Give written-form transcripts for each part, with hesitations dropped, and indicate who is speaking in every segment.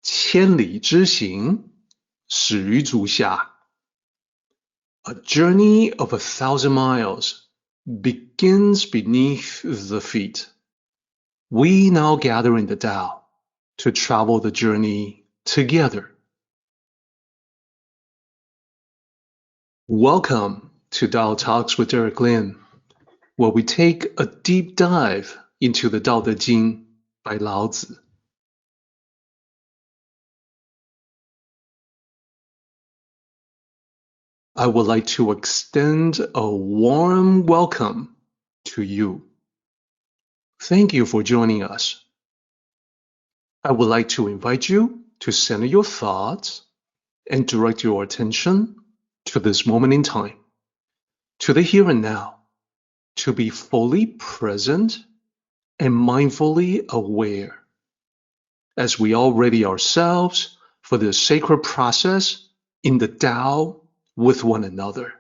Speaker 1: 千里之行，始于足下。A journey of 1,000 miles begins beneath the feet. We now gather in the Tao to travel the journey together. Welcome to Tao Talks with Derek Lin, where we take a deep dive into the Tao Te Ching by Lao Tzu. I would like to extend a warm welcome to you. Thank you for joining us. I would like to invite you to center your thoughts and direct your attention to this moment in time, to the here and now, to be fully present and mindfully aware as we all ready ourselves for this sacred process in the Tao with one another.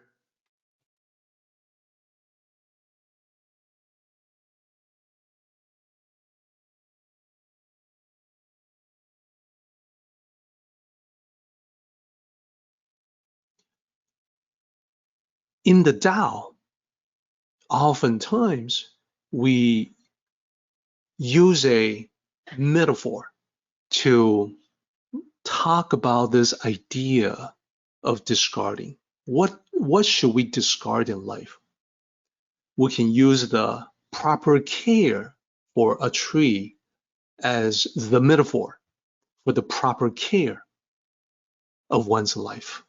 Speaker 1: In the Tao, oftentimes we use a metaphor to talk about this idea of discarding. What should we discard in life? We can use the proper care for a tree as the metaphor for the proper care of one's life.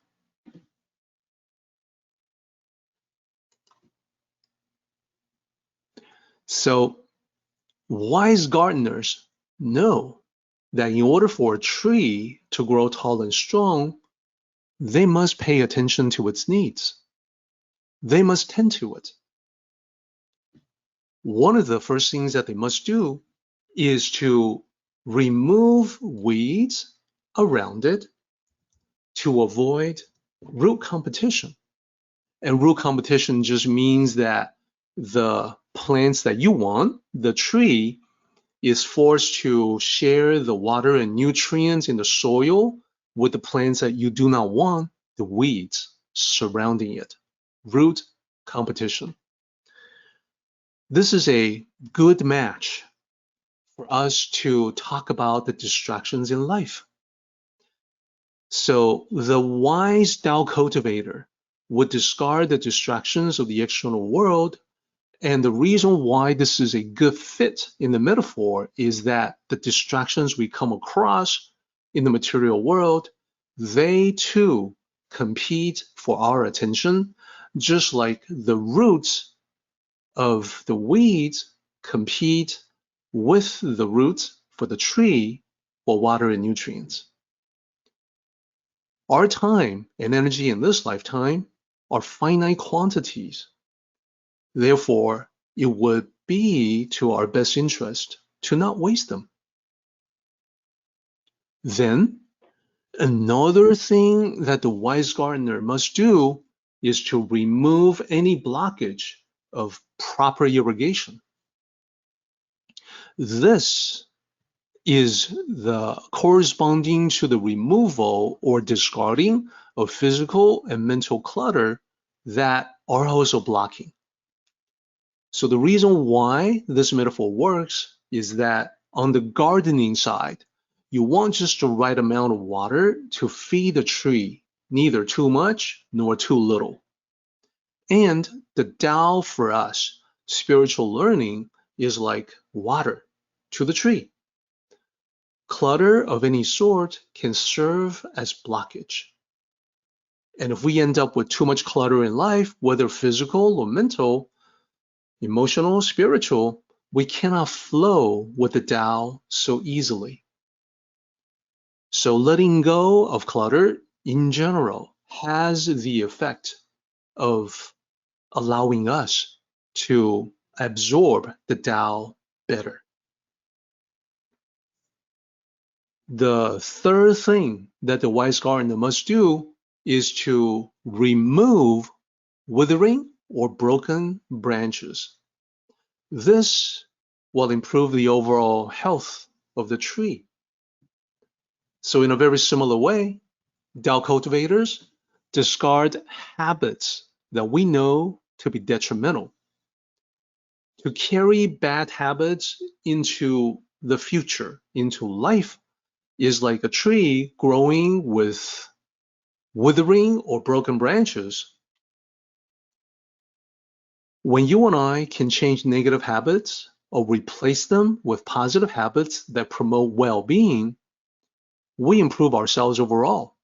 Speaker 1: So wise gardeners know that in order for a tree to grow tall and strong, they must pay attention to its needs. They must tend to it. One of the first things that they must do is to remove weeds around it to avoid root competition. And root competition just means that the plants that you want, the tree, is forced to share the water and nutrients in the soil with the plants that you do not want, the weeds surrounding it. Root competition. This is a good match for us to talk about the distractions in life. So the wise Tao cultivator would discard the distractions of the external world. And the reason why this is a good fit in the metaphor is that the distractions we come across in the material world, they too compete for our attention, just like the roots of the weeds compete with the roots for the tree for water and nutrients. Our time and energy in this lifetime are finite quantities. Therefore, it would be to our best interest to not waste them. Then, another thing that the wise gardener must do is to remove any blockage of proper irrigation. This is the corresponding to the removal or discarding of physical and mental clutter that are also blocking. So the reason why this metaphor works is that on the gardening side, you want just the right amount of water to feed the tree, neither too much nor too little. And the Tao for us, spiritual learning, is like water to the tree. Clutter of any sort can serve as blockage. And if we end up with too much clutter in life, whether physical or mental, emotional, spiritual, we cannot flow with the Tao so easily. So letting go of clutter in general has the effect of allowing us to absorb the Tao better. The third thing that the wise gardener must do is to remove withering or broken branches. This will improve the overall health of the tree. So in a very similar way, Tao cultivators discard habits that we know to be detrimental. To carry bad habits into the future, into life, is like a tree growing with withering or broken branches. When you and I can change negative habits or replace them with positive habits that promote well-being, we improve ourselves overall,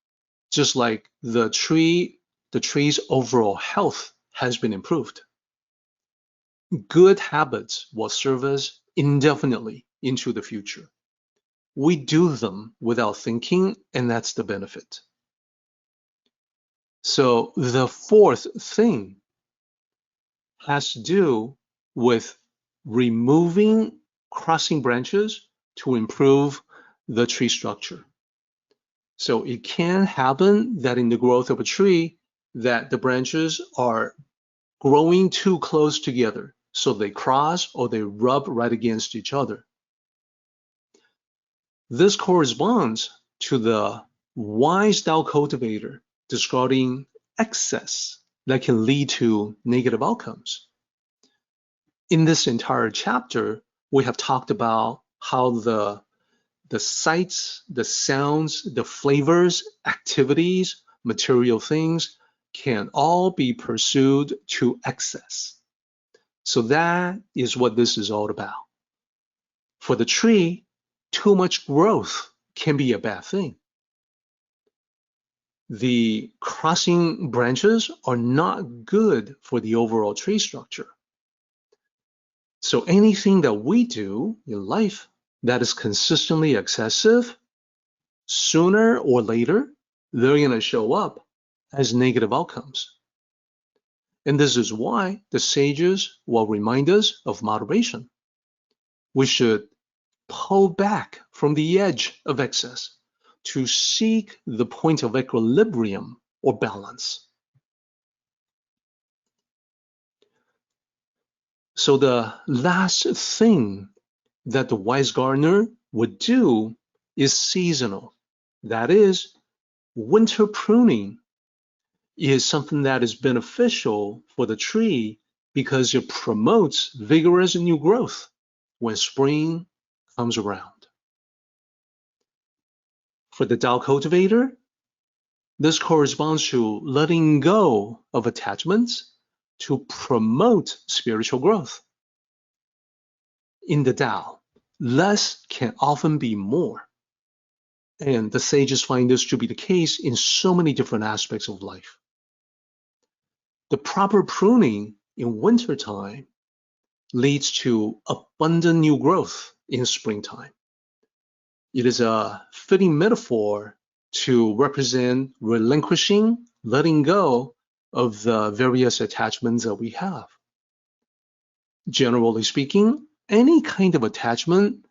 Speaker 1: just like the tree's overall health has been improved. Good habits will serve us indefinitely into the future. We do them without thinking, and that's the benefit. So the fourth thing has to do with removing crossing branches to improve the tree structure. So it can happen that in the growth of a tree, that the branches are growing too close together, so they cross or they rub right against each other. This corresponds to the wise Tao cultivator discarding excess that can lead to negative outcomes. In this entire chapter, we have talked about how the sights, the sounds, the flavors, activities, material things can all be pursued to excess. So that is what this is all about. For the tree, too much growth can be a bad thing. The crossing branches are not good for the overall tree structure. So anything that we do in life that is consistently excessive, sooner or later, they're going to show up as negative outcomes. And this is why the sages will remind us of moderation. We should pull back from the edge of excess to seek the point of equilibrium or balance. So the last thing that the wise gardener would do is seasonal. That is, winter pruning is something that is beneficial for the tree because it promotes vigorous new growth when spring comes around. For the Tao cultivator, this corresponds to letting go of attachments to promote spiritual growth. In the Tao, less can often be more. And the sages find this to be the case in so many different aspects of life. The proper pruning in wintertime leads to abundant new growth in springtime. It is a fitting metaphor to represent relinquishing, letting go of the various attachments that we have. Generally speaking, any kind of attachment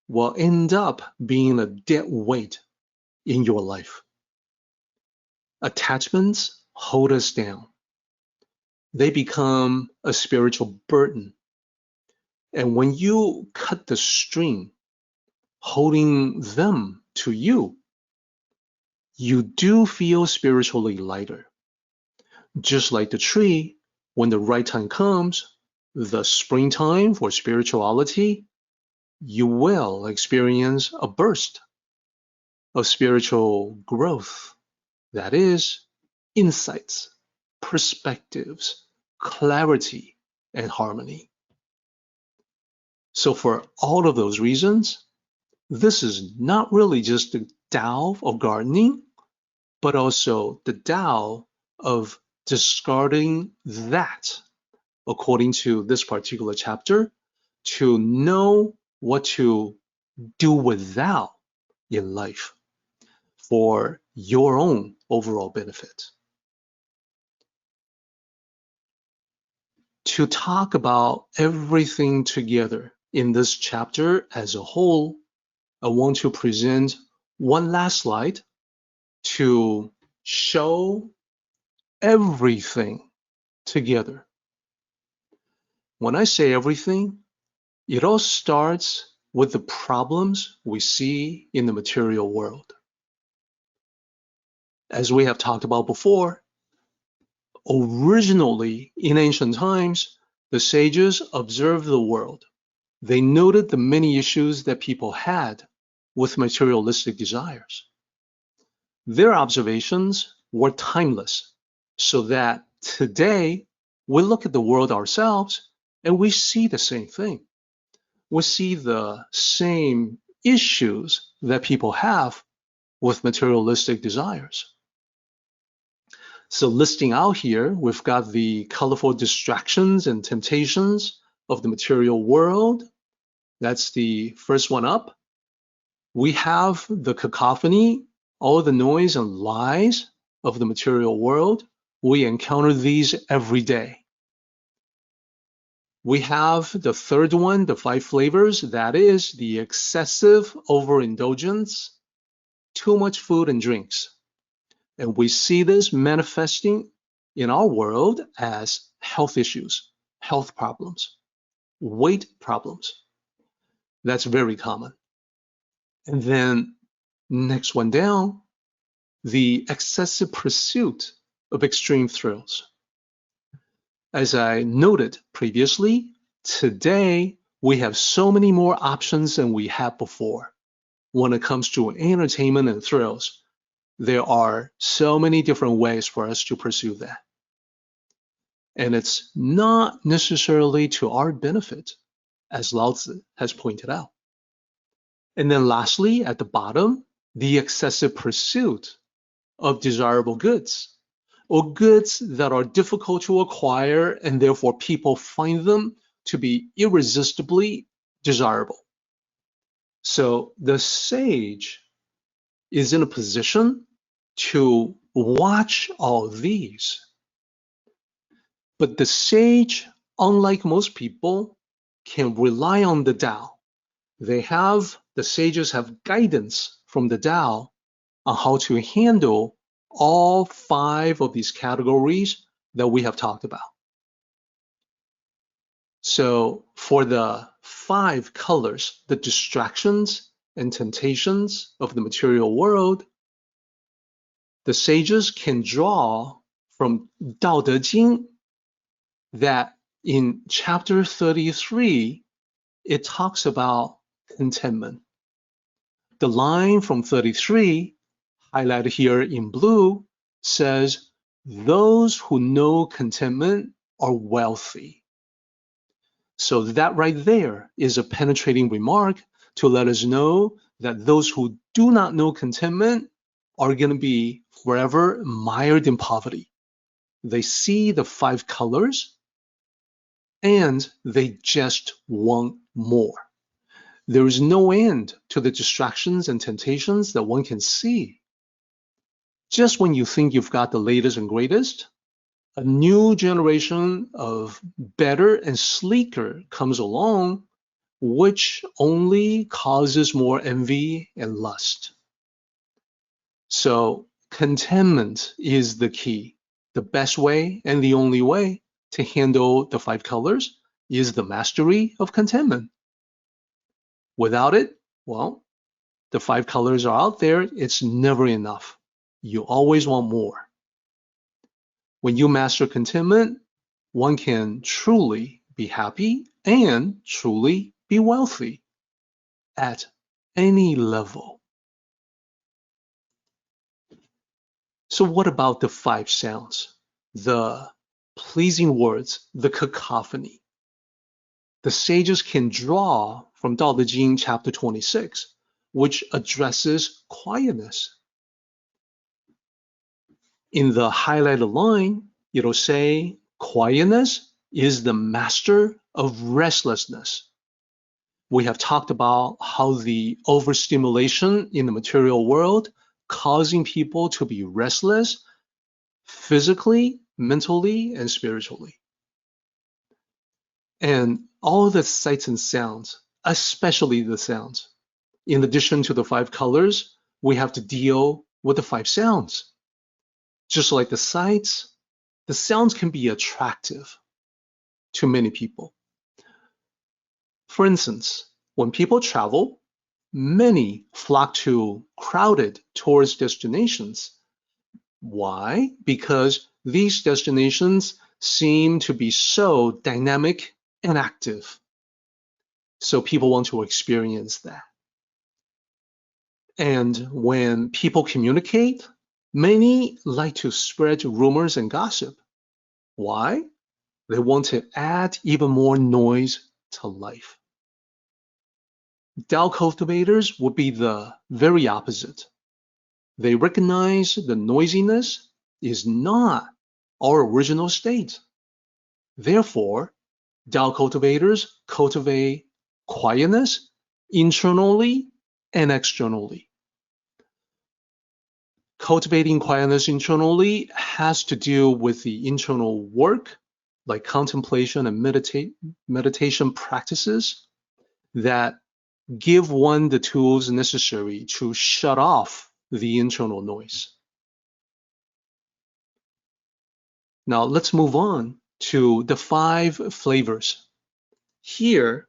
Speaker 1: will end up being a dead weight in your life. Attachments hold us down. They become a spiritual burden. And when you cut the string holding them to you, you do feel spiritually lighter. Just like the tree, when the right time comes, the springtime for spirituality, you will experience a burst of spiritual growth. That is, insights, perspectives, clarity, and harmony. So for all of those reasons, this is not really just the Tao of gardening, but also the Tao of discarding that, according to this particular chapter, to know what to do without in life for your own overall benefit. To talk about everything together in this chapter as a whole, I want to present one last slide to show everything together. When I say everything, it all starts with the problems we see in the material world. As we have talked about before, originally in ancient times, the sages observed the world. They noted the many issues that people had with materialistic desires. Their observations were timeless, so that today we look at the world ourselves and we see the same thing. We see the same issues that people have with materialistic desires. So listing out here, we've got the colorful distractions and temptations of the material world. That's the first one up. We have the cacophony, all the noise and lies of the material world. We encounter these every day. We have the third one, the 5 flavors, that is the excessive overindulgence, too much food and drinks. And we see this manifesting in our world as health issues, health problems, weight problems. That's very common. And then next one down, the excessive pursuit of extreme thrills. As I noted previously, today we have so many more options than we had before. When it comes to entertainment and thrills, there are so many different ways for us to pursue that. And it's not necessarily to our benefit, as Lao Tzu has pointed out. And then lastly, at the bottom, the excessive pursuit of desirable goods, or goods that are difficult to acquire and therefore people find them to be irresistibly desirable. So the sage is in a position to watch all these. But the sage, unlike most people, can rely on the Tao. The sages have guidance from the Tao on how to handle all 5 of these categories that we have talked about. So for the 5 colors, the distractions and temptations of the material world, the sages can draw from Tao Te Ching that in chapter 33, it talks about contentment. The line from 33, highlighted here in blue, says, those who know contentment are wealthy. So that right there is a penetrating remark to let us know that those who do not know contentment are going to be forever mired in poverty. They see the 5 colors and they just want more. There is no end to the distractions and temptations that one can see. Just when you think you've got the latest and greatest, a new generation of better and sleeker comes along, which only causes more envy and lust. So contentment is the key. The best way and the only way to handle the 5 colors is the mastery of contentment. Without it, well, the 5 colors are out there, it's never enough. You always want more. When you master contentment, one can truly be happy and truly be wealthy at any level. So what about the 5 sounds? The pleasing words, the cacophony. The sages can draw from Tao Te Ching Chapter 26, which addresses quietness. In the highlighted line, it'll say, quietness is the master of restlessness. We have talked about how the overstimulation in the material world causing people to be restless physically, mentally, and spiritually. And all the sights and sounds, especially the sounds. In addition to the 5 colors, we have to deal with the 5 sounds. Just like the sights, the sounds can be attractive to many people. For instance, when people travel, many flock to crowded tourist destinations Why? Because these destinations seem to be so dynamic and active. So people want to experience that. And when people communicate, many like to spread rumors and gossip. Why? They want to add even more noise to life. Tao cultivators would be the very opposite. They recognize the noisiness is not our original state. Therefore, Tao cultivators cultivate quietness internally and externally. Cultivating quietness internally has to do with the internal work, like contemplation and meditation practices that give one the tools necessary to shut off the internal noise. Now let's move on to the 5 flavors. Here,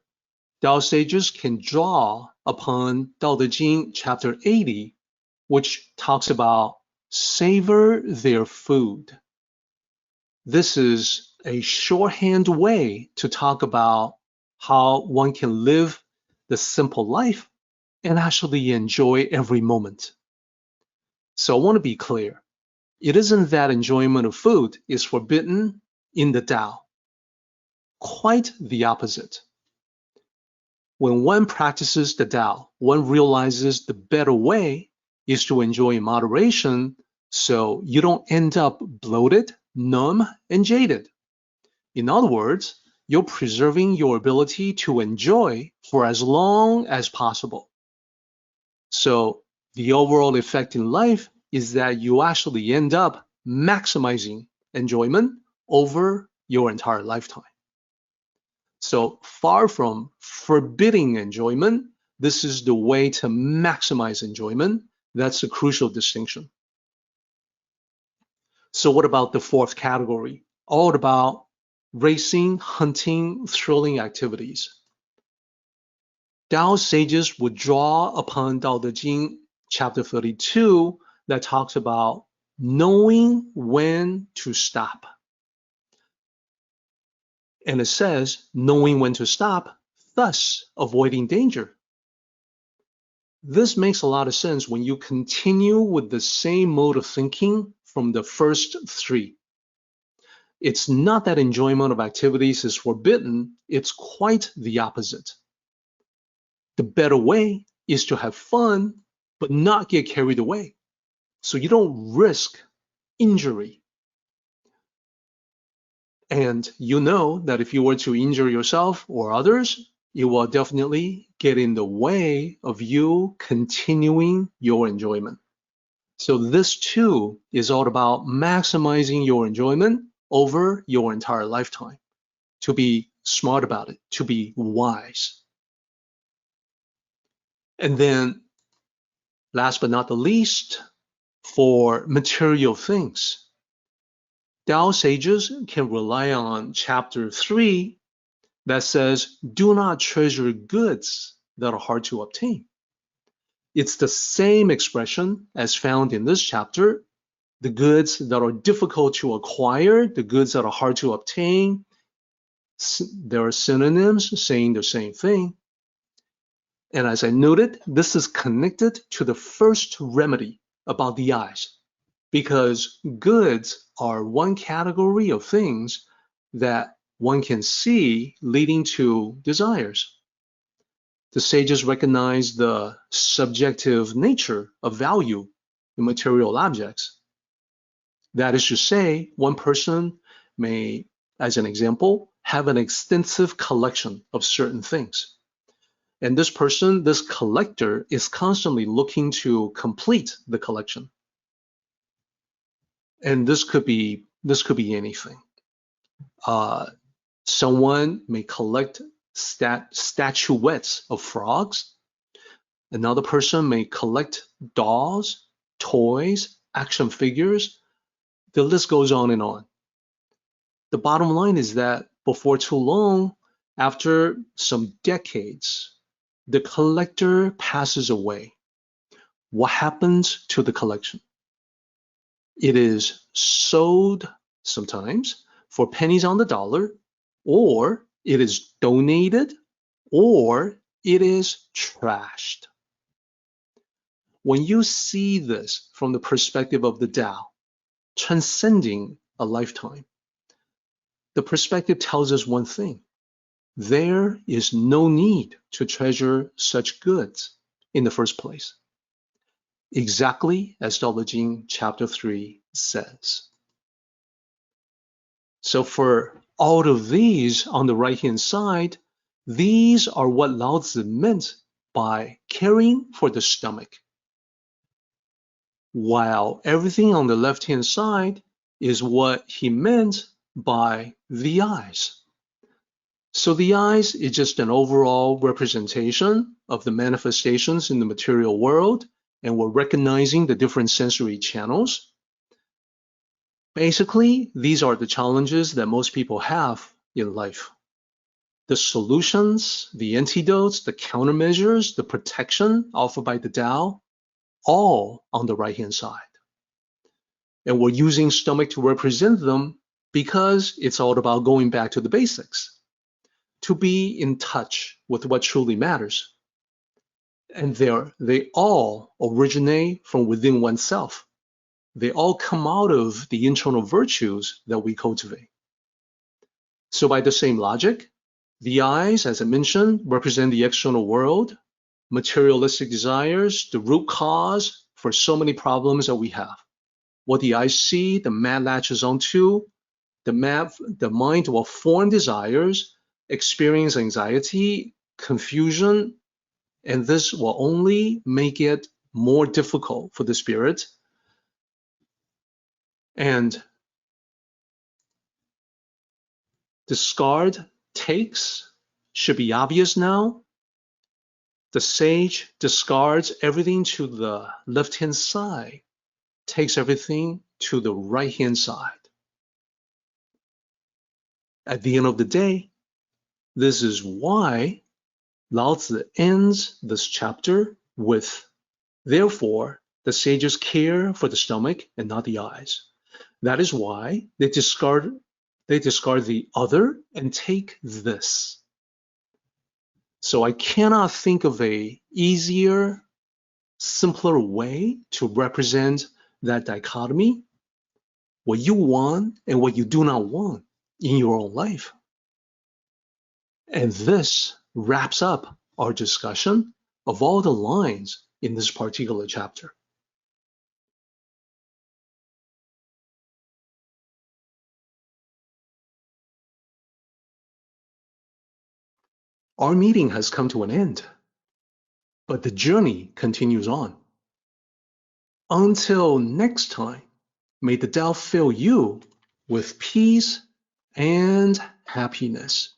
Speaker 1: Tao sages can draw upon Tao Te Ching Chapter 80, which talks about savor their food. This is a shorthand way to talk about how one can live the simple life and actually enjoy every moment. So I want to be clear. It isn't that enjoyment of food is forbidden in the Tao. Quite the opposite. When one practices the Tao, one realizes the better way is to enjoy in moderation so you don't end up bloated, numb, and jaded. In other words, you're preserving your ability to enjoy for as long as possible. So the overall effect in life is that you actually end up maximizing enjoyment over your entire lifetime. So far from forbidding enjoyment, this is the way to maximize enjoyment. That's a crucial distinction. So what about the 4th category? All about racing, hunting, thrilling activities. Tao sages would draw upon Tao Te Ching Chapter 32 that talks about knowing when to stop. And it says, knowing when to stop, thus avoiding danger. This makes a lot of sense when you continue with the same mode of thinking from the first 3. It's not that enjoyment of activities is forbidden, it's quite the opposite. The better way is to have fun, but not get carried away, so you don't risk injury. And you know that if you were to injure yourself or others, it will definitely get in the way of you continuing your enjoyment. So this too is all about maximizing your enjoyment over your entire lifetime, to be smart about it, to be wise. And then last but not the least, for material things, Tao sages can rely on Chapter 3 that says, do not treasure goods that are hard to obtain. It's the same expression as found in this chapter. The goods that are difficult to acquire, the goods that are hard to obtain, there are synonyms saying the same thing. And as I noted, this is connected to the first remedy about the eyes, because goods are one category of things that one can see leading to desires. The sages recognize the subjective nature of value in material objects. That is to say, one person may, as an example, have an extensive collection of certain things. And this person, this collector, is constantly looking to complete the collection. And this could be anything. Someone may collect statuettes of frogs. Another person may collect dolls, toys, action figures. The list goes on and on. The bottom line is that before too long, after some decades, the collector passes away. What happens to the collection? It is sold sometimes for pennies on the dollar, or it is donated, or it is trashed. When you see this from the perspective of the Tao, transcending a lifetime, the perspective tells us one thing. There is no need to treasure such goods in the first place. Exactly as Tao Te Ching Chapter 3 says. So for all of these on the right-hand side, these are what Lao Tzu meant by caring for the stomach. While everything on the left-hand side is what he meant by the eyes. So the eyes is just an overall representation of the manifestations in the material world, and we're recognizing the different sensory channels. Basically, these are the challenges that most people have in life. The solutions, the antidotes, the countermeasures, the protection offered by the Tao, all on the right-hand side. And we're using stomach to represent them because it's all about going back to the basics, to be in touch with what truly matters. And they all originate from within oneself. They all come out of the internal virtues that we cultivate. So by the same logic, the eyes, as I mentioned, represent the external world, materialistic desires, the root cause for so many problems that we have. What the eyes see, the mind latches onto, the mind will form desires, experience anxiety, confusion, and this will only make it more difficult for the spirit. And discard takes should be obvious now. The sage discards everything to the left-hand side, takes everything to the right-hand side. At the end of the day, this is why Lao Tzu ends this chapter with, therefore, the sages care for the stomach and not the eyes. That is why they discard the other and take this. So I cannot think of a easier, simpler way to represent that dichotomy, what you want and what you do not want in your own life. And this wraps up our discussion of all the lines in this particular chapter. Our meeting has come to an end, but the journey continues on. Until next time, may the Tao fill you with peace and happiness.